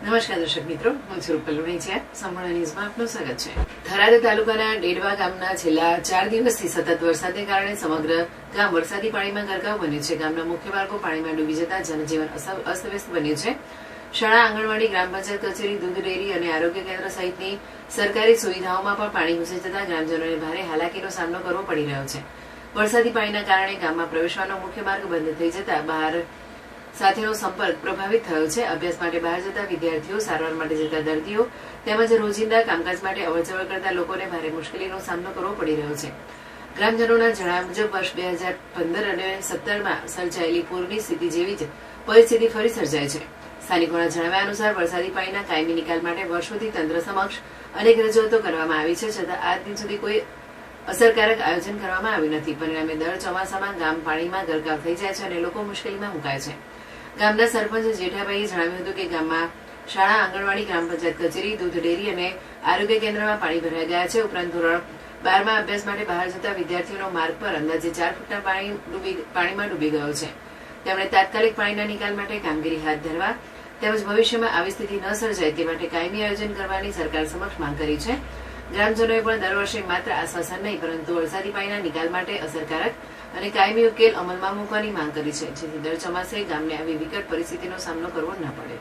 નમસ્કાર દર્શક મિત્રો, હું છું રૂપલ લુણીચિયા. સંપૂર્ણ ન્યૂઝમાં આપનું સ્વાગત છે. થરાદ તાલુકાના ડેડવા ગામના છેલ્લા 4 દિવસથી સતત વરસાદને કારણે સમગ્ર ગામ વરસાદી પાણીમાં ગરકાવ બન્યું છે. ગામના મુખ્ય માર્ગો પાણીમાં ડૂબી જતા જનજીવન અસ્તવ્યસ્ત બન્યું છે. શાળા, આંગણવાડી, ગ્રામ પંચાયત કચેરી, દૂધ ડેરી અને આરોગ્ય કેન્દ્ર સહિતની સરકારી સુવિધાઓમાં પણ પાણી ઘૂસી જતા ગ્રામજનોને ભારે હાલાકીનો સામનો કરવો પડી રહ્યો છે. વરસાદી પાણીના કારણે ગામમાં પ્રવેશવાનો મુખ્ય માર્ગ બંધ થઈ જતા બહાર સાથેનો સંપર્ક પ્રભાવિત થયો છે. અભ્યાસ માટે બહાર જતા વિદ્યાર્થીઓ, સારવાર માટે જતા દર્દીઓ તેમજ રોજિંદા કામકાજ માટે અવરજવર કરતા લોકોને ભારે મુશ્કેલીનો સામનો કરવો પડી રહ્યો છે. ગ્રામજનોના જણાવ્યા મુજબ વર્ષ 2015 અને 2017માં સર્જાયેલી પૂરની સ્થિતિ જેવી જ પરિસ્થિતિ ફરી સર્જાય છે. સ્થાનિકોના જણાવ્યા અનુસાર વરસાદી પાણીના કાયમી નિકાલ માટે વર્ષોથી તંત્ર સમક્ષ અનેક રજૂઆતો કરવામાં આવી છે, છતાં આજ દિન સુધી કોઈ અસરકારક આયોજન કરવામાં આવ્યું નથી. પરિણામે દર ચોમાસામાં ગામ પાણીમાં ગરકાવ થઈ જાય છે અને લોકો મુશ્કેલીમાં મુકાય છે. ગામના સરપંચ જેઠાભાઈએ જણાવ્યું હતું કે ગામમાં શાળા, આંગણવાડી, ગ્રામ પંચાયત કચેરી, દૂધ ડેરી અને આરોગ્ય કેન્દ્રમાં પાણી ભરાઈ ગયા છે. ઉપરાંત ધોરણ 12માં અભ્યાસ માટે બહાર જતા વિદ્યાર્થીઓનો માર્ગ પર અંદાજે 4 ફૂટના પાણીમાં ડૂબી ગયો છે. તેમણે તાત્કાલિક પાણીના નિકાલ માટે કામગીરી હાથ ધરવા તેમજ ભવિષ્યમાં આવી સ્થિતિ ન સર્જાય તે માટે કાયમી આયોજન કરવાની સરકાર સમક્ષ માંગ કરી છે. ગ્રામજનોએ પણ દર વર્ષે માત્ર આશ્વાસન નહીં પરંતુ વરસાદી પાણીના નિકાલ માટે અસરકારક અને કાયમી ઉકેલ અમલમાં મૂકવાની માંગ કરી છે, જેથી દર ચોમાસે ગામને આવી વિકટ પરિસ્થિતિનો સામનો કરવો ન પડે.